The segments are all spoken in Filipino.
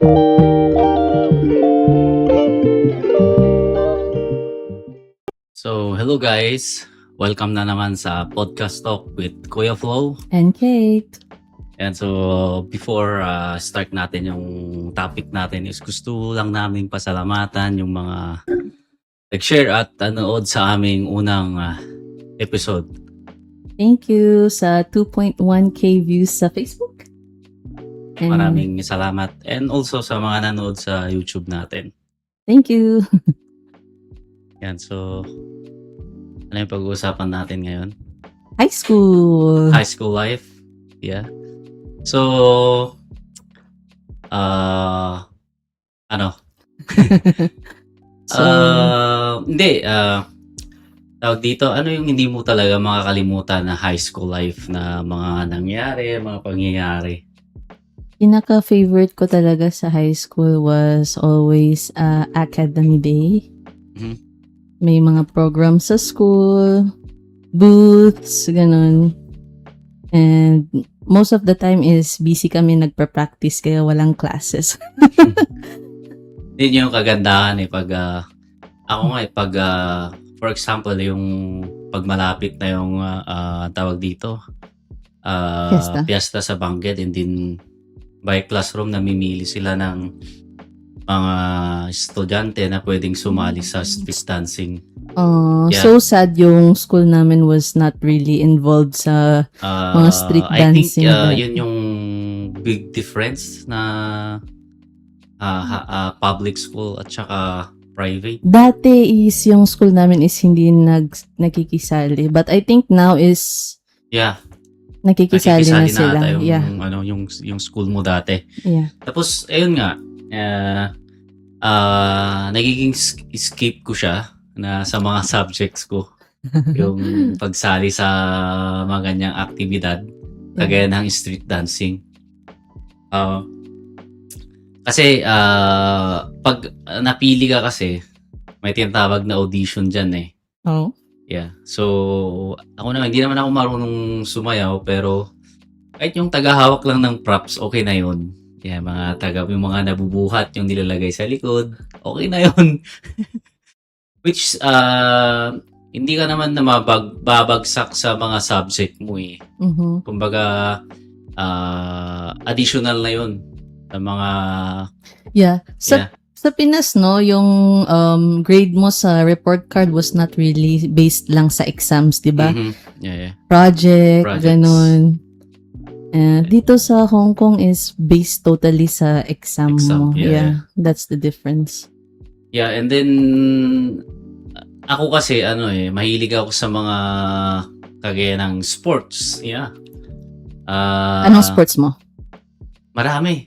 So, hello guys. Welcome na naman sa Podcast Talk with Kuya Flo. And Kate. And so, before start natin yung topic natin is gusto lang namin pasalamatan yung mga nag-share at nanood sa aming unang episode. Thank you sa 2.1k views sa Facebook. And Maraming salamat. And also sa mga nanood sa YouTube natin. thank you. Yan, so ano yung pag-uusapan natin ngayon? High school. High school life. Yeah. So, ano? So, Hindi. Tawag dito, ano yung hindi mo talaga makakalimutan na high school life na mga nangyari, mga pangyayari? pinaka-favorite ko talaga sa high school was always Academy Day. Mhm. May mga programs sa school, booths, ganun. And most of the time is busy kami nagpa-practice kaya walang classes. Yun yung kagandahan pag ako nga pag for example yung pag malapit na yung tawag dito Fiesta. fiesta sa Bangged, and then by classroom namimili sila ng mga estudyante na pwedeng sumali sa street dancing. Yeah. So sad yung school namin was not really involved sa mga street dancing. I think yun yung big difference na public school at saka private. Dati is yung school namin is hindi nakikisali. But I think now is Yeah, nakikisali na sila. ata yung Yeah. yung school mo dati. Yeah. Tapos ayun nga, nagiging escape ko siya na sa mga subjects ko. Yung pagsali sa mga ganyang aktibidad, kagaya ng street dancing. Kasi pag napili ka kasi, may tinatawag na audition dyan eh. Oh. Yeah. So, ako naman, hindi naman ako marunong sumayaw, pero kahit yung tagahawak lang ng props, okay na yun. Yeah, yung mga nabubuhat, yung nilalagay sa likod, okay na yun. Which, hindi ka naman na babagsak sa mga subject mo eh. Mhm. Kumbaga, additional na yun sa mga, Yeah. yeah. Sa Pinas, no, yung grade mo sa report card was not really based lang sa exams, di ba? Mhm. Yeah. Projects. Projects. Ganun. Dito sa Hong Kong is based totally sa exam mo. Yeah. That's the difference. Yeah, and then ako kasi mahilig ako sa mga kagaya ng sports. Yeah. Anong sports mo? Marami.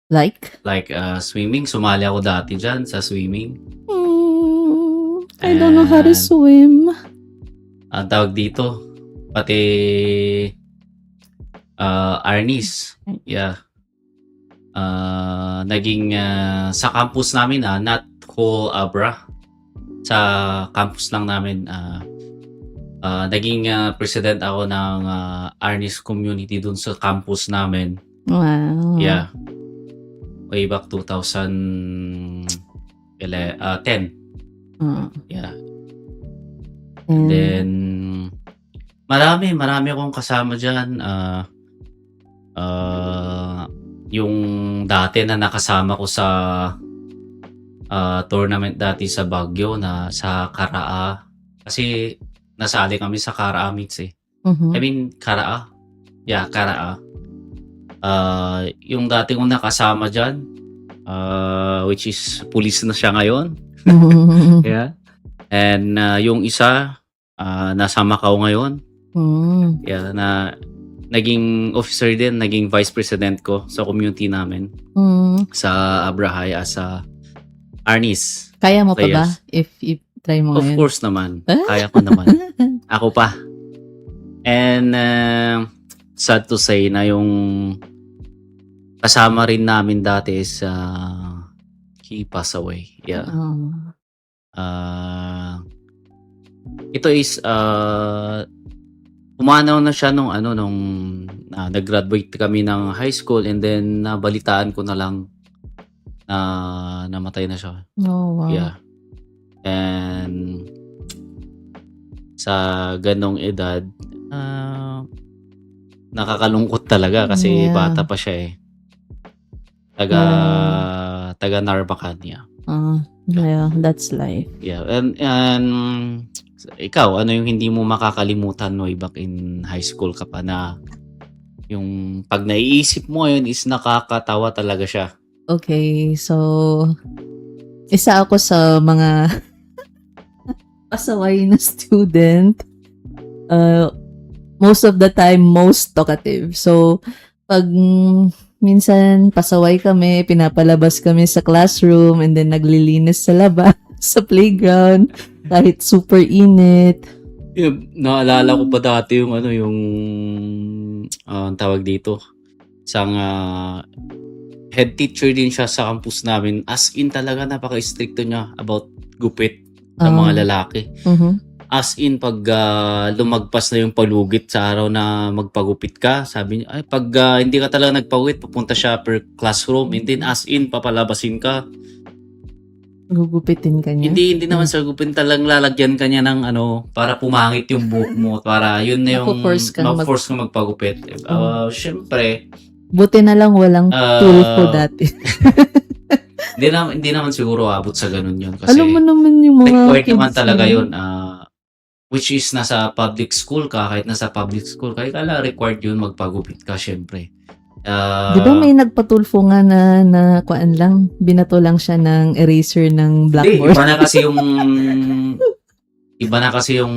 Like? Like swimming, sumali ako dati dyan sa swimming. I don't know how to And swim. ang tawag dito, pati Arnis. Yeah. Naging sa campus namin, not whole Abra. Sa campus lang namin, naging president ako ng Arnis community dun sa campus namin. Wow. Yeah. Way back 2010. Yeah. And Then, marami akong kasama dyan. Yung dati na nakasama ko sa tournament dati sa Baguio na sa Karaa. Kasi nasali kami sa Karaa meets eh. I mean, Karaa. Yeah, Karaa. Yung dati kong nakasama dyan, which is police na siya ngayon. Yeah. And yung isa, nasa Macau ngayon. Yeah, na naging officer din, naging vice president ko sa community namin sa Abrahay as a Arnis. Kaya mo pa ba players. if try mo Of ngayon? course naman. Kaya ko naman. Ako pa. And sad to say na yung kasama rin namin dati is he passed away. Yeah. Ito is umanaw na siya nung nag-graduate kami ng high school, and then nabalitaan ko na lang na namatay na siya. Oh, wow. Yeah. And sa ganong edad, nakakalungkot talaga kasi Yeah. bata pa siya eh. Taga Narvacan, yeah. Yeah, that's life. Yeah. And ikaw, ano yung hindi mo makakalimutan way back in high school ka pa na yung pag naiisip mo yun is nakakatawa talaga siya? Okay, so isa ako sa mga pasaway na student. Most of the time, most talkative. So, pag minsan pasaway kami, pinapalabas kami sa classroom and then naglilinis sa labas, sa playground, kahit super init. Yung, naalala ko pa dati yung ang tawag dito, isang head teacher din siya sa campus namin. As in talaga napaka-stricto niya about gupit sa mga lalaki. As in, pag lumagpas na yung palugit sa araw na magpagupit ka, sabi niya, ay, pag hindi ka talaga nagpagupit, pupunta siya per classroom, and then as in, papalabasin ka. Gugupitin ka niya? Hindi naman sa gupin, talagang lalagyan ka niya ng para pumangit yung buhok mo, para yun na yung Mapo-force ka magpagupit. Syempre, buti na lang walang tulfo dati. Hindi naman siguro abot sa ganun yun. Kasi alam mo naman yung mga required kids naman talaga na yun. Which is nasa public school ka, kahit nasa public school ka, kaya required yun magpagupit ka, syempre. Di ba may nagpatulfo nga na kuan lang, binato lang siya ng eraser ng blackboard? Iba na kasi yung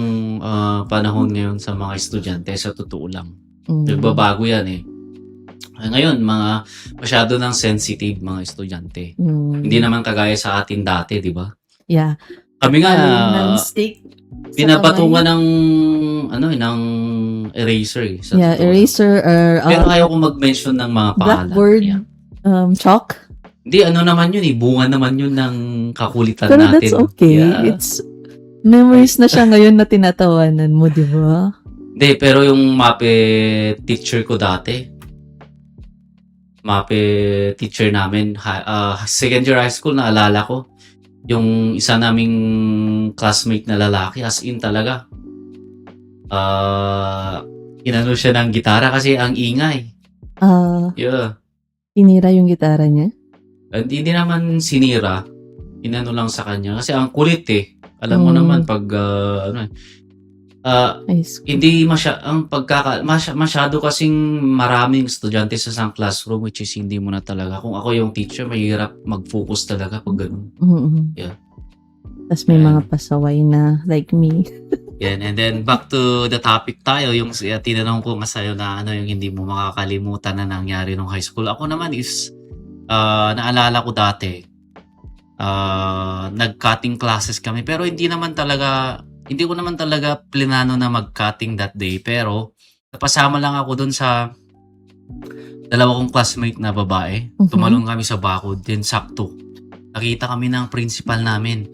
panahon ngayon sa mga estudyante, sa totoo lang. Nagbabago yan eh. Ngayon, masyado nang sensitive mga estudyante. Hindi naman kagaya sa atin dati, di ba? Yeah. Kami nga, stick pinapatungan ng eraser eh. Eraser or pero ayaw ko mag-mention ng mga pangalan. Blackboard, chalk. Hindi, naman yun eh. Bunga naman yun ng kakulitan pero natin. Pero that's okay. Yeah. It's memories na siya ngayon na tinatawanan mo, di ba? Hindi, pero yung MAPE teacher ko dati, MAPE teacher namin, second year high school, naalala ko, yung isa naming classmate na lalaki, as in talaga, inano siya ng gitara kasi ang ingay. Yeah. Sinira yung gitara niya? Hindi naman sinira. Inano lang sa kanya. Kasi ang kulit eh. Alam mo naman pag, hindi masyado kasing maraming estudyante sa isang classroom, which is hindi mo na talaga. Kung ako yung teacher, mahirap mag-focus talaga pag ganun. Yeah. Tapos may mga pasaway na like me. Yan. And then back to the topic tayo, yung tinanong ko nga sa'yo na yung hindi mo makakalimutan na nangyari nung high school. Ako naman is, naalala ko dati, nag-cutting classes kami, pero hindi ko naman talaga plinano na mag-cutting that day, pero napasama lang ako dun sa dalawa kong classmate na babae. Tumalon kami sa bakod, then sakto nakita kami ng principal namin.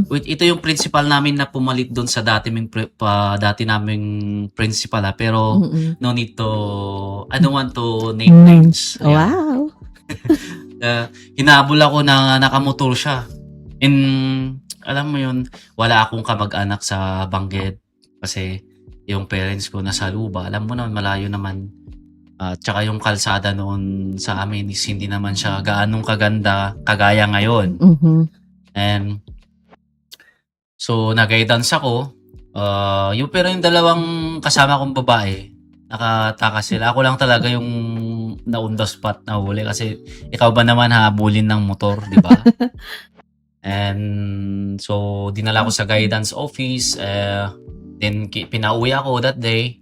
Ito yung principal namin na pumalit doon sa dati naming principal pero no need to, I don't want to name names. Wow. Hinabol ako na nakamotor siya. Alam mo yun, wala akong kamag-anak sa Bangged kasi yung parents ko nasa Luba. Alam mo naman, malayo naman. Tsaka yung kalsada noon sa amin is hindi naman siya gaanong kaganda kagaya ngayon. And so nag-guidance ako. Pero yung dalawang kasama kong babae, nakataka sila. Ako lang talaga yung na-on the spot na huli kasi ikaw ba naman habulin ng motor, di ba? And so dinala ko sa guidance office. Then pinauwi ako that day.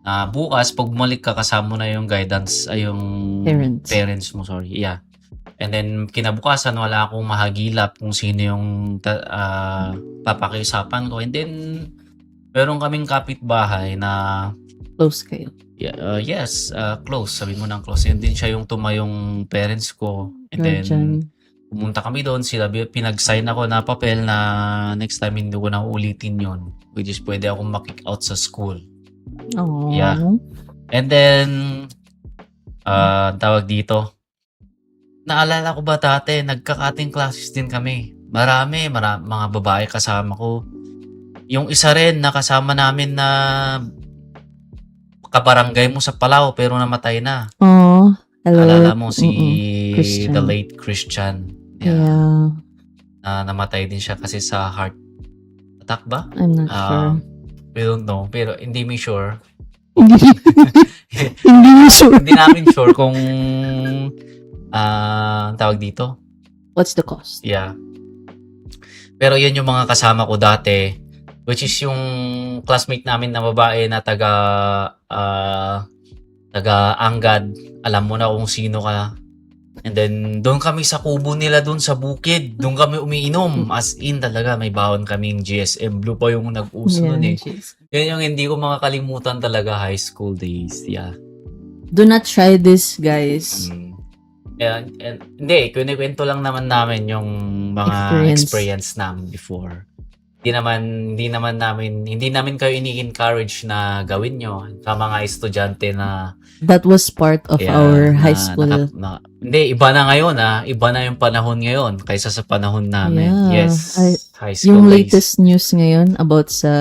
Bukas, pag bumalik ka, kasama na yung guidance, yung parents mo, sorry. Yeah. And then, kinabukasan, wala akong mahagilap kung sino yung papakiusapan ko. And then, meron kaming kapitbahay na... Close kayo? Yeah, yes, close. Sabi mo ng close. And then, siya yung tumayong parents ko. And then, pumunta kami doon. Pinag-sign ako na papel na next time hindi ko na ulitin yon, which is pwede akong makick out sa school. Oh. Yeah. And then, tawag dito, naalala ko ba dati, nagka-cutting classes din kami. Mga babae kasama ko. Yung isa rin na kasama namin na kabarangay mo sa Palau pero namatay na. Oh, hello. Alala mo si Christian. the late Christian. Yeah. Namatay din siya kasi sa heart attack ba? I'm not sure. We don't know. Pero hindi mi sure. Hindi mo sure. Hindi namin sure kung tawag dito. What's the cost? Yeah. Pero yun yung mga kasama ko dati, which is yung classmate namin na babae na taga Anggad. Alam mo na kung sino ka. And then, doon kami sa kubo nila doon sa bukid. Doon kami umiinom. As in talaga, may bawon kaming GSM Blue pa yung nag-uso nun eh. Yan yung hindi ko makakalimutan talaga high school days. Yeah. Do not try this, guys. Hindi, kwento lang naman namin yung mga experience namin before. Hindi namin kayo ini-encourage na gawin nyo sa mga estudyante na that was part of our high school. Hindi, iba na ngayon iba na yung panahon ngayon kaysa sa panahon namin. Yeah. Yes, high school yung days. latest news ngayon about sa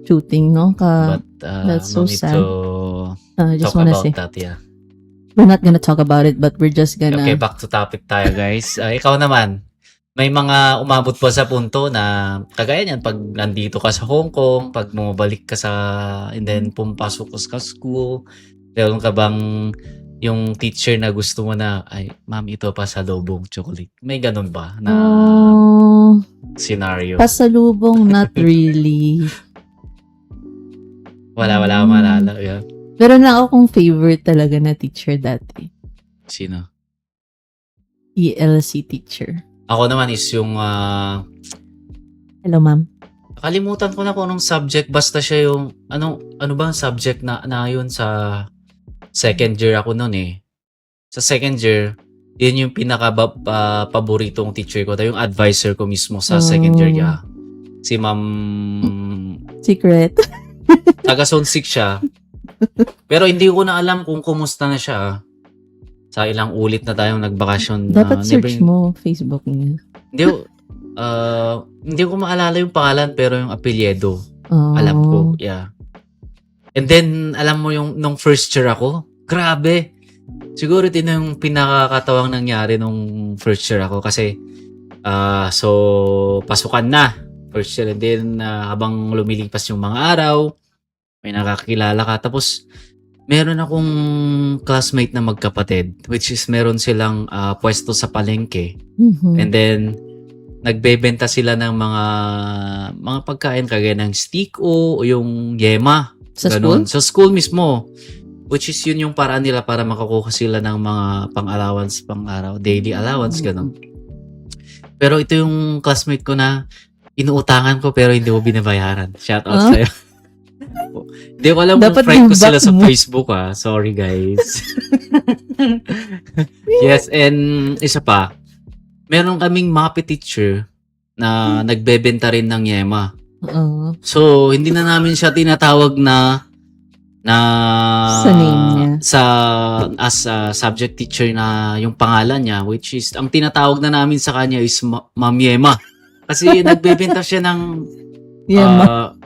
shooting, no? But that's no so need sad. to Just talk wanna about say, that, yeah. we're not gonna talk about it, but we're just gonna... Okay, back to topic tayo, guys. Ikaw naman, may mga umabot pa sa punto na kagaya niyan pag nandito ka sa Hong Kong, pag bumabalik ka and then pumapasok ka sa school, meron ka bang yung teacher na gusto mo na, ay, ma'am, ito pa sa lobong chocolate. May ganun ba na scenario? Pasalubong, not really. Wala akong maalala. Yeah. Meron lang akong favorite talaga na teacher dati. Sino? ELC teacher. Ako naman is yung Hello, ma'am. kalimutan ko na kung anong subject, basta siya yung ano ba ang subject na yun sa second year ako noon eh. Sa second year, yun yung paboritong teacher ko, yung advisor ko mismo sa second year. Yeah. Si Ma'am Secret. taga Zone 6 siya. Pero hindi ko na alam kung kumusta na siya. Sa ilang ulit na tayong nagbakasyon. Dapat search mo Facebook niya. Hindi ko maalala yung pangalan pero yung apelyido. Alam ko. Yeah. And then, alam mo yung nung first year ako, grabe. Siguro ito yung pinakakatawang nangyari nung first year ako kasi so pasukan na first year, and then habang lumilipas yung mga araw, may nakakilala ka. Tapos meron akong classmate na magkapatid, which is meron silang pwesto sa palengke. Mm-hmm. And then nagbebenta sila ng mga pagkain kagaya ng steak o yung yema. Sa Ganun. school? Sa school mismo. Which is yun yung paraan nila para makakuha sila ng mga pang-allowance, pang-araw, daily allowance, ganun. Pero ito yung classmate ko na inuutangan ko pero hindi ko binabayaran. Shout out sa'yo. Hindi ko alam kung friend ko sila sa Facebook Sorry guys. Yes, and isa pa. Meron kaming MAPE teacher na nagbebenta rin ng yema. So, hindi na namin siya tinatawag na sa name niya. As a subject teacher na yung pangalan niya, which is, ang tinatawag na namin sa kanya is Ma'am Yema. Kasi nagbebenta siya ng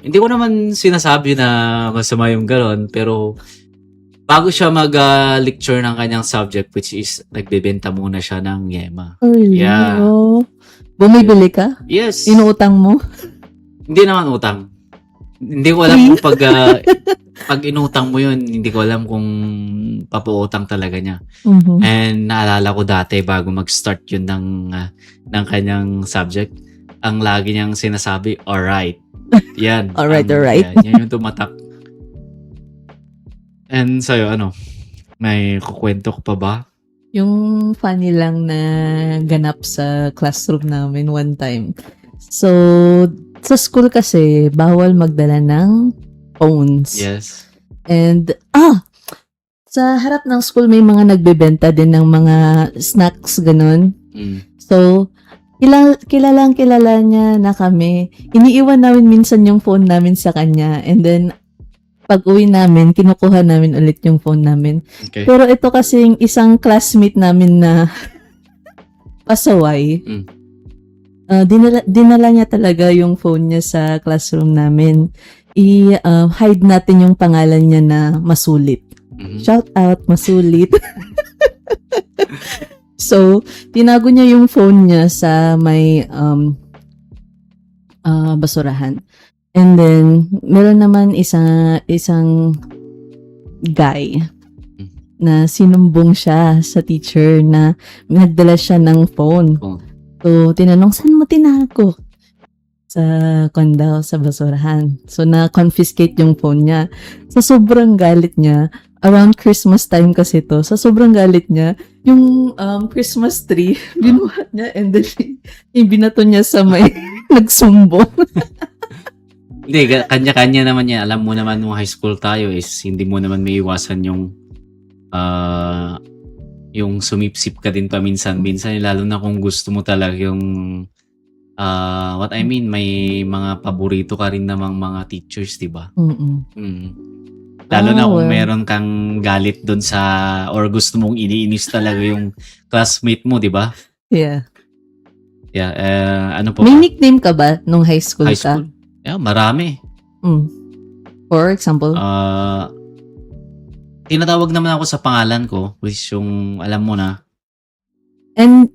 hindi ko naman sinasabi na masama yung gano'n, pero bago siya mag-lecture ng kanyang subject, which is nagbebenta muna siya ng yema. Oh, really? Yeah. Bumibili ka? Yes. Inuutang mo? Hindi naman utang. Hindi ko alam kung pag inutang mo yun, hindi ko alam kung papuutang talaga niya. Mm-hmm. And naalala ko dati bago mag-start yun ng kanyang subject, ang lagi niyang sinasabi, alright. Yan. Alright. Yan yung tumatak. And sa'yo, may kukwento ko pa ba? Yung funny lang na ganap sa classroom namin one time. So, sa school kasi, bawal magdala ng phones. Yes. And, sa harap ng school may mga nagbebenta din ng mga snacks, ganun. So, kilala niya na kami. Iniiwan namin minsan yung phone namin sa kanya. And then, pag uwi namin, kinukuha namin ulit yung phone namin. Okay. Pero ito kasing isang classmate namin na pasaway, Mm. dinala niya talaga yung phone niya sa classroom namin. Hide natin yung pangalan niya na Masulit. Mhm. Shout out, Masulit. So, tinago niya yung phone niya sa may basurahan. And then, meron naman isang guy na sinumbong siya sa teacher na nagdala siya ng phone. Oh. So, tinanong, saan mo tinago? Sa daw, sa basurahan. So, na-confiscate yung phone niya. Sa sobrang galit niya, around Christmas time kasi to, sa sobrang galit niya, yung Christmas tree, binuhat niya and then ibinato niya sa may nagsumbong. Hindi, kanya-kanya naman yan. Alam mo naman nung high school tayo is hindi mo naman may iwasan yung sumipsip ka din paminsan-minsan, lalo na kung gusto mo talaga yung what I mean, may mga paborito ka rin namang mga teachers, di ba? Lalo na kung meron kang galit doon or gusto mong iniinis talaga yung classmate mo, di ba? Yeah. Yeah, ano po? May nickname ka ba nung high school High ka? school? Yeah, marami. For example? Tinatawag naman ako sa pangalan ko, which yung alam mo na. And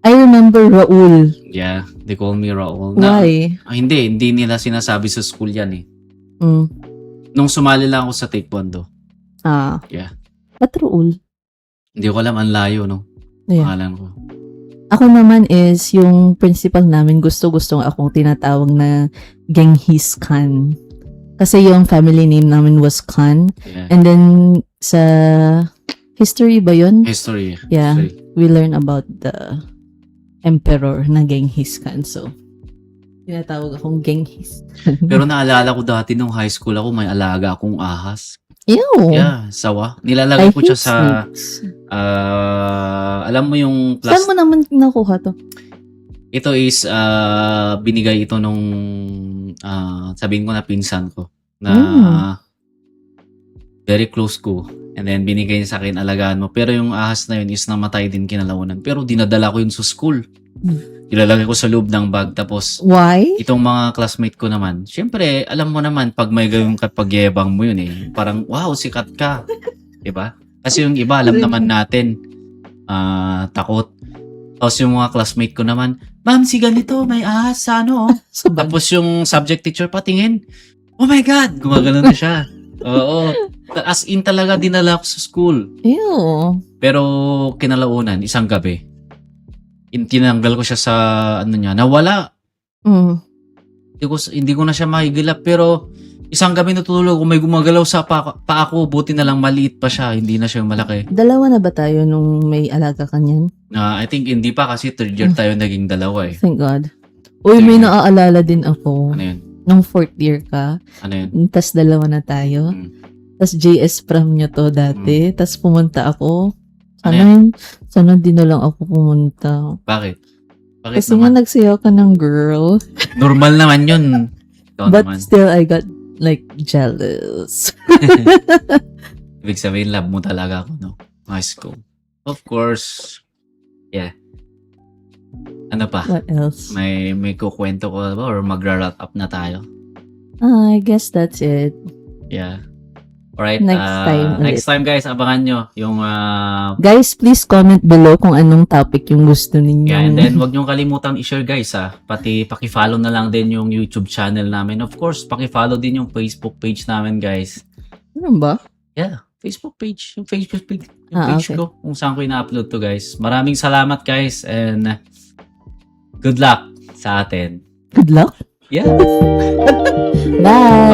I remember Raul. Yeah, they call me Raul. Why? Hindi nila sinasabi sa school yan eh. Nung sumali lang ako sa taekwondo. Yeah. Ba't Raul? Hindi ko alam, ang layo, no? Yeah. Pangalan ko. Ako naman is, yung principal namin, gusto akong tinatawag na Genghis Khan. Kasi yung family name namin was Khan. Yeah. And then, sa history ba yun? History. Yeah. History. We learn about the emperor na Genghis Khan. So, tinatawag akong Genghis. Pero naalala ko dati nung high school ako, may alaga akong ahas. Ew! Yeah, sawa. Nilalagay ko siya sa, snakes. alam mo yung Saan mo naman nakuha to? Ito is, binigay ito nung, sabihin ko na pinsan ko, na very close ko. And then, binigay niya sa akin, alagaan mo. Pero yung ahas na yun is namatay din kinalaunan. Pero dinadala ko yun sa school. Ilalagay ko sa loob ng bag. Tapos, Why? itong mga classmate ko naman, syempre, alam mo naman, pag may gawin kapagyebang mo yun eh, parang, wow, sikat ka. Diba? Kasi yung iba, alam naman natin, takot. Tapos yung mga classmate ko naman, ma'am, si ganito, may ahas sa ano. Tapos yung subject teacher patingin, oh my God, gumagano na siya. Oo. As in talaga, dinala ko sa school. Ew. Pero kinalaunan, isang gabi, tinanggal ko siya sa ano niya, nawala. Hindi ko na siya mahigilap, pero isang gabi natulog ko, may gumagalaw sa pa ako, buti na lang maliit pa siya, hindi na siya malaki. Dalawa na ba tayo nung may alaga ka niyan? I think hindi pa kasi third year tayo naging dalawa eh. Thank God. Uy, may naaalala din ako. Ano yun? Nung fourth year ka, Ano yun? tas dalawa na tayo. Tas JS prom nyo to dati. Tas pumunta ako. Sana di na lang ako pumunta. Bakit? Bakit Kasi nga naman? nagsayaw ka ng girl. Normal naman yun. Ikaw But naman. still, I got like jealous. Ibig sabihin, love mo talaga ako, no? High school. Of course. Yeah. Ano pa? What else? May kukwento ko ba or magra-wrap up na tayo? I guess that's it. Yeah. Alright. Next time guys, abangan nyo yung Guys, please comment below kung anong topic yung gusto ninyo. yeah, and then wag nyo kalimutan i-share guys pati paki-follow na lang din yung YouTube channel namin. Of course, paki-follow din yung Facebook page namin guys. Ano ba? Yeah, Facebook page. Yung Facebook page, Okay. ko kung saan ko ina-upload to guys. Maraming salamat guys and good luck sa atin. Good luck. Yeah. Bye!